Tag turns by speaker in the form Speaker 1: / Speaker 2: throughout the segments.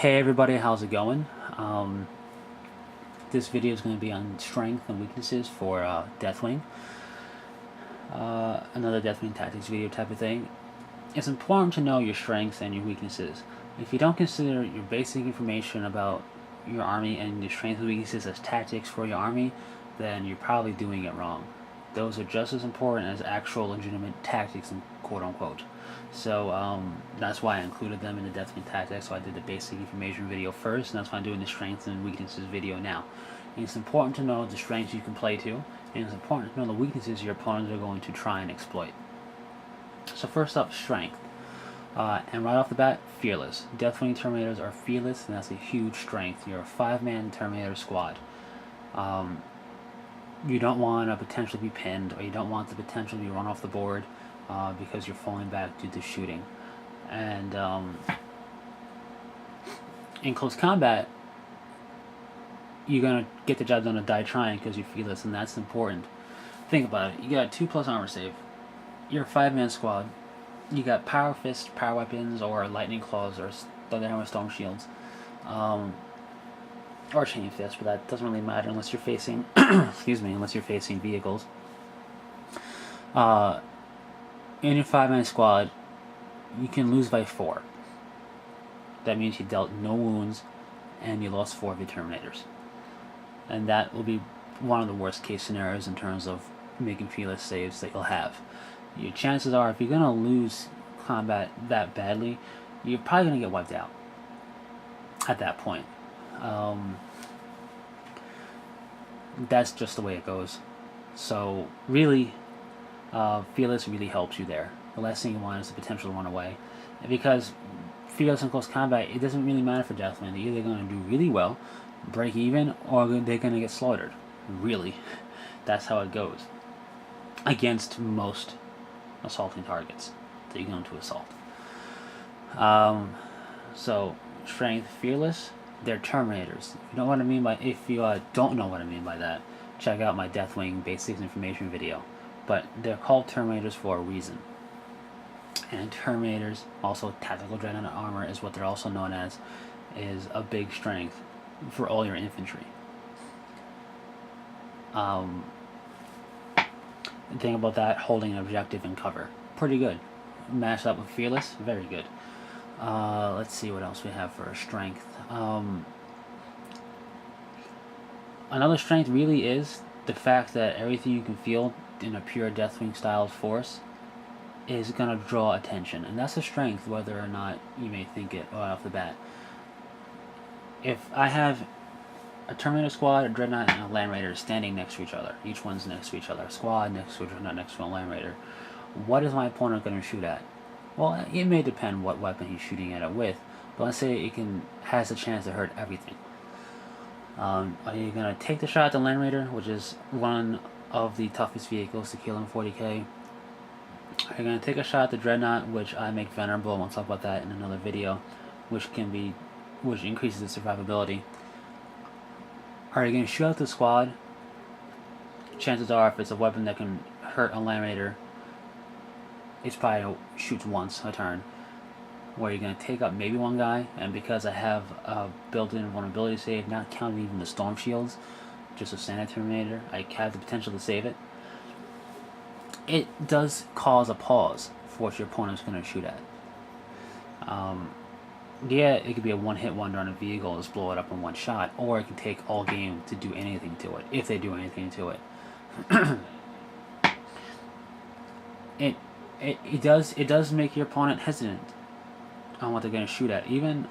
Speaker 1: Hey everybody, how's it going? This video is going to be on strength and weaknesses for Deathwing. Another Deathwing tactics video type of thing. It's important to know your strengths and your weaknesses. If you don't consider your basic information about your army and your strengths and weaknesses as tactics for your army, then you're probably doing it wrong. Those are just as important as actual legitimate tactics, quote unquote. So that's why I included them in the Deathwing tactics. So I did the basic information video first, and that's why I'm doing the strengths and weaknesses video now. And it's important to know the strengths you can play to, and it's important to know the weaknesses your opponents are going to try and exploit. So first up, strength. And right off the bat, fearless. Deathwing Terminators are fearless, and that's a huge strength. You're a 5-man Terminator squad. You don't want to potentially be pinned, or you don't want to potentially be run off the board because you're falling back due to shooting. And in close combat, you're going to get the job done or die trying because you're fearless, and that's important. Think about it. You got 2+ armor save. You're a 5-man squad. You got power fist, power weapons, or lightning claws, or thunderhammer storm shields. Or chain fist, but that doesn't really matter unless you're facing unless you're facing vehicles. In your 5-man squad, you can lose by 4. That means you dealt no wounds and you lost 4 of your Terminators. And that will be one of the worst case scenarios in terms of making fearless saves that you'll have. Your chances are, if you're going to lose combat that badly, you're probably going to get wiped out at that point. That's just the way it goes. So really, fearless really helps you there. The last thing you want is the potential to run away, and because fearless in close combat, it doesn't really matter for Deathwing. They're either going to do really well, break even, or they're going to get slaughtered. Really, that's how it goes against most assaulting targets that you're going to assault. So strength, fearless. They're Terminators. If you don't know what I mean by, if you don't know what I mean by that, check out my Deathwing basics information video. But they're called Terminators for a reason. And Terminators, also tactical dreadnought armor, is what they're also known as, is a big strength for all your infantry. The thing about that, holding an objective and cover, pretty good. Matched up with fearless, very good. Let's see what else we have for strength. Another strength really is the fact that everything you can feel in a pure Deathwing style force is going to draw attention, and that's a strength whether or not you may think it right off the bat. If I have a Terminator squad, a Dreadnought, and a Land Raider standing next to each other, each one's next to each other, a squad next to a Dreadnought, next to a Land Raider, what is my opponent going to shoot at? Well, it may depend what weapon he's shooting at it with, but let's say it has a chance to hurt everything. Are you going to take the shot at the Land Raider, which is one of the toughest vehicles to kill in 40k? Are you going to take a shot at the Dreadnought, which I make vulnerable, and we'll talk about that in another video, which increases its survivability? Are you going to shoot out the squad? Chances are, if it's a weapon that can hurt a Land Raider, it's probably shoots once a turn. Where you're going to take up maybe one guy, and because I have a built-in vulnerability save, not counting even the storm shields, just a standard Terminator, I have the potential to save it. It does cause a pause for what your opponent's going to shoot at. Yeah, it could be a one-hit wonder on a vehicle, just blow it up in one shot, or it can take all game to do anything to it, if they do anything to it. It does make your opponent hesitant on what they're going to shoot at, even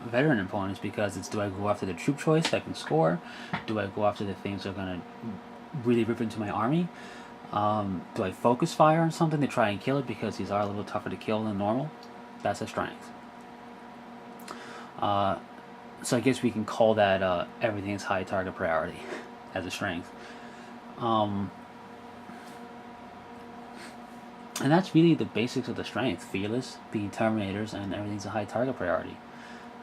Speaker 1: veteran opponents, because it's, do I go after the troop choice that can score? Do I go after the things that are going to really rip into my army? Do I focus fire on something to try and kill it because these are a little tougher to kill than normal? That's a strength. So I guess we can call that everything's high target priority as a strength. And that's really the basics of the strength. Fearless, being Terminators, and everything's a high target priority.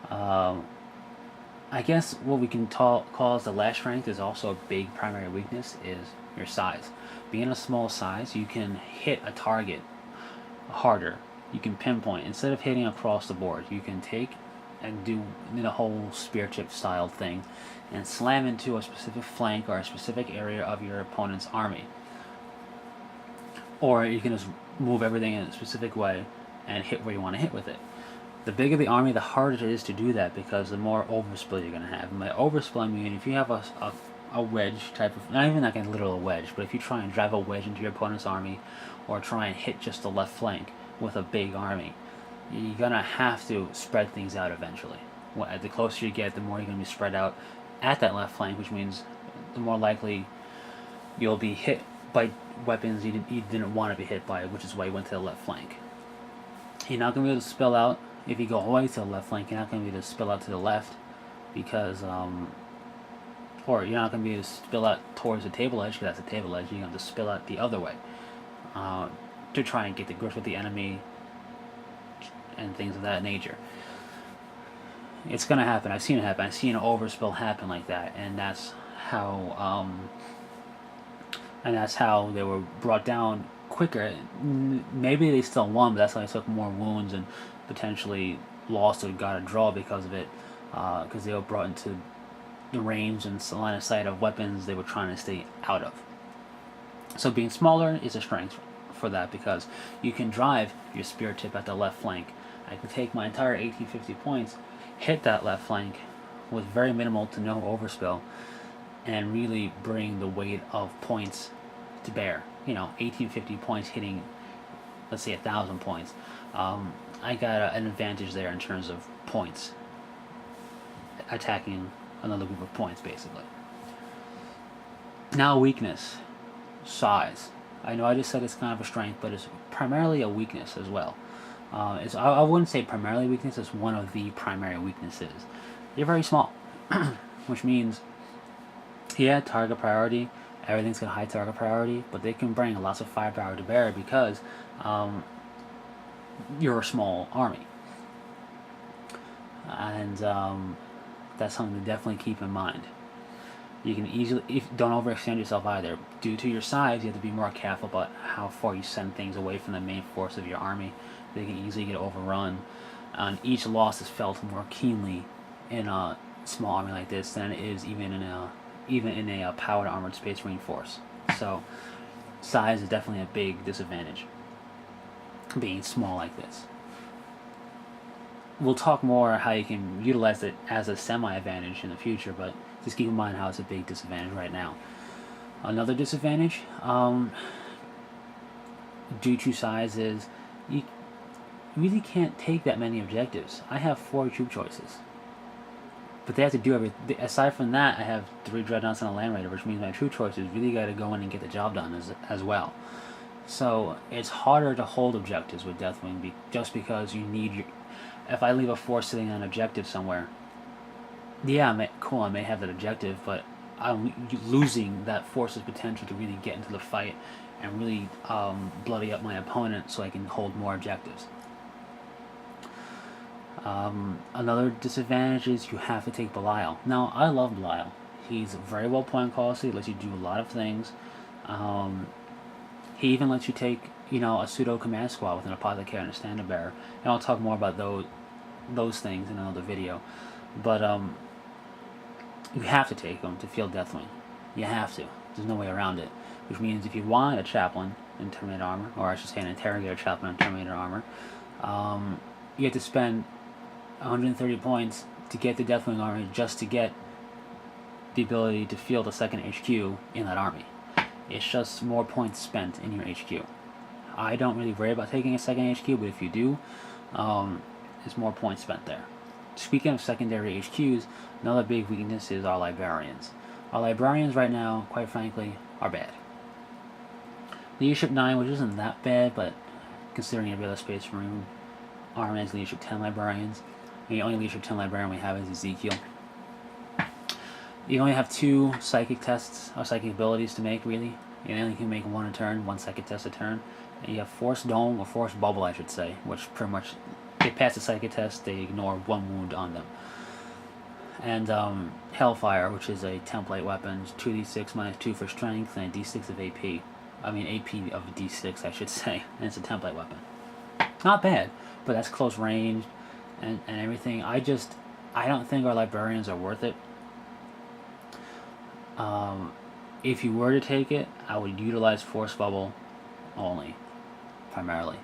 Speaker 1: I guess what we can call as the last strength is also a big primary weakness is your size. Being a small size, you can hit a target harder. You can pinpoint. Instead of hitting across the board, you can take and do the whole spear tip style thing and slam into a specific flank or a specific area of your opponent's army. Or you can just move everything in a specific way and hit where you want to hit with it. The bigger the army, the harder it is to do that, because the more overspill you're going to have. And by overspill, I mean if you have a wedge type of, not even like a literal wedge, but if you try and drive a wedge into your opponent's army, or try and hit just the left flank with a big army, you're going to have to spread things out eventually. The closer you get, the more you're going to be spread out at that left flank, which means the more likely you'll be hit by weapons you didn't want to be hit by, which is why you went to the left flank. You're not going to be able to spill out. If you go all the way to the left flank, you're not going to be able to spill out to the left, because, or you're not going to be able to spill out towards the table edge, because that's the table edge. You're going to have to spill out the other way to try and get the grip with the enemy and things of that nature. It's going to happen. I've seen it happen. I've seen an overspill happen like that, and that's how they were brought down quicker. Maybe they still won, but that's why they took more wounds and potentially lost or got a draw because of it, because they were brought into the range and line of sight of weapons they were trying to stay out of. So being smaller is a strength for that, because you can drive your spear tip at the left flank. I can take my entire 1850 points, hit that left flank with very minimal to no overspill, and really bring the weight of points to bear. 1850 points hitting, let's say 1,000 points. I got an advantage there in terms of points, attacking another group of points, basically. Now, weakness, size. I know I just said it's kind of a strength, but it's primarily a weakness as well. I wouldn't say primarily weakness, it's one of the primary weaknesses. They're very small, which means, yeah, target priority, everything's got high target priority, but they can bring lots of firepower to bear because you're a small army. And that's something to definitely keep in mind. You can easily, don't overextend yourself either. Due to your size, you have to be more careful about how far you send things away from the main force of your army. They can easily get overrun, and each loss is felt more keenly in a small army like this than it is even in a powered armored space marine force. So size is definitely a big disadvantage, being small like this. We'll talk more how you can utilize it as a semi-advantage in the future, but just keep in mind how it's a big disadvantage right now. Another disadvantage, due to size, is you really can't take that many objectives. I have 4 troop choices, but they have to do everything. Aside from that, I have 3 dreadnoughts and a land raider, which means my troop choices really got to go in and get the job done as well. So it's harder to hold objectives with Deathwing just because you need your. If I leave a force sitting on an objective somewhere, yeah, I may have that objective, but I'm losing that force's potential to really get into the fight and really bloody up my opponent so I can hold more objectives. Another disadvantage is you have to take Belial. Now, I love Belial. He's very well point called, so he lets you do a lot of things. He even lets you take, a pseudo command squad with an apothecary and a standard bearer. And I'll talk more about those things in another video. But you have to take them to field Deathwing. You have to. There's no way around it. Which means if you want a chaplain in Terminator armor, or I should say an interrogator chaplain in Terminator armor, you have to spend 130 points to get the Deathwing army just to get the ability to field a second HQ in that army. It's just more points spent in your HQ. I don't really worry about taking a second HQ, but if you do, there's more points spent there. Speaking of secondary HQs, another big weakness is our Librarians. Our Librarians right now, quite frankly, are bad. Leadership 9, which isn't that bad, but considering every other Space Marine army has Leadership 10 Librarians, the only Leadership 10 Librarian we have is Ezekiel. You only have 2 psychic tests, or psychic abilities to make, really. You only can make 1 a turn, 1 psychic test a turn. And you have Force Dome, or Force Bubble, I should say, which pretty much, they pass the psychic test, they ignore 1 wound on them. And Hellfire, which is a template weapon, 2d6 minus 2 for strength, and a d6 of AP. I mean, AP of d6, I should say, and it's a template weapon. Not bad, but that's close range, and everything. I don't think our librarians are worth it. If you were to take it, I would utilize Force Bubble only, primarily,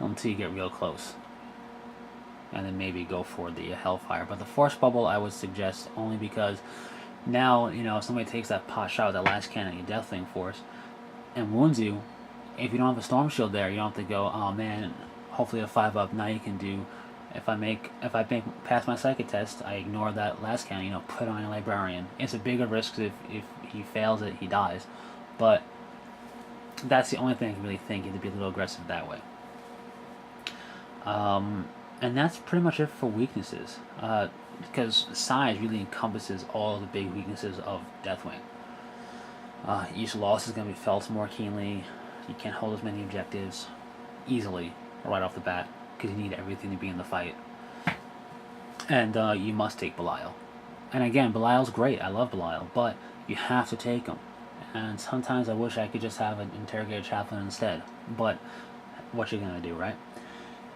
Speaker 1: until you get real close. And then maybe go for the Hellfire. But the Force Bubble I would suggest only because now, if somebody takes that pot shot with that last cannon at your Deathwing Force and wounds you, if you don't have a Storm Shield there, you don't have to go, oh man, hopefully a 5-up, now you can do, if I pass my Psychic test, I ignore that last cannon, put on a Librarian. It's a bigger risk if he fails it, he dies. But that's the only thing I can really think, you have to be a little aggressive that way. And that's pretty much it for weaknesses, because size really encompasses all the big weaknesses of Deathwing. Each loss is going to be felt more keenly. You can't hold as many objectives easily right off the bat because you need everything to be in the fight. And you must take Belial. And again, Belial's great. I love Belial, but you have to take him. And sometimes I wish I could just have an Interrogator Chaplain instead. But what you gonna do, right?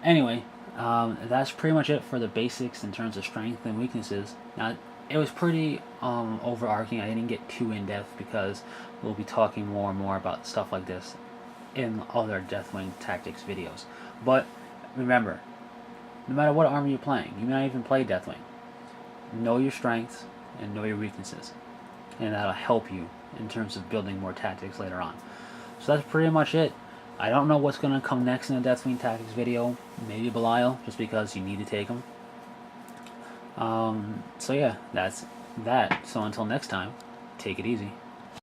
Speaker 1: Anyway, that's pretty much it for the basics in terms of strength and weaknesses. Now, it was pretty overarching. I didn't get too in-depth because we'll be talking more and more about stuff like this in other Deathwing tactics videos. But remember, no matter what army you're playing, you may not even play Deathwing, know your strengths and know your weaknesses, and that'll help you in terms of building more tactics later on. So that's pretty much it. I don't know what's going to come next in the Deathwing tactics video. Maybe Belial, just because you need to take him. So yeah, that's that. So until next time, take it easy.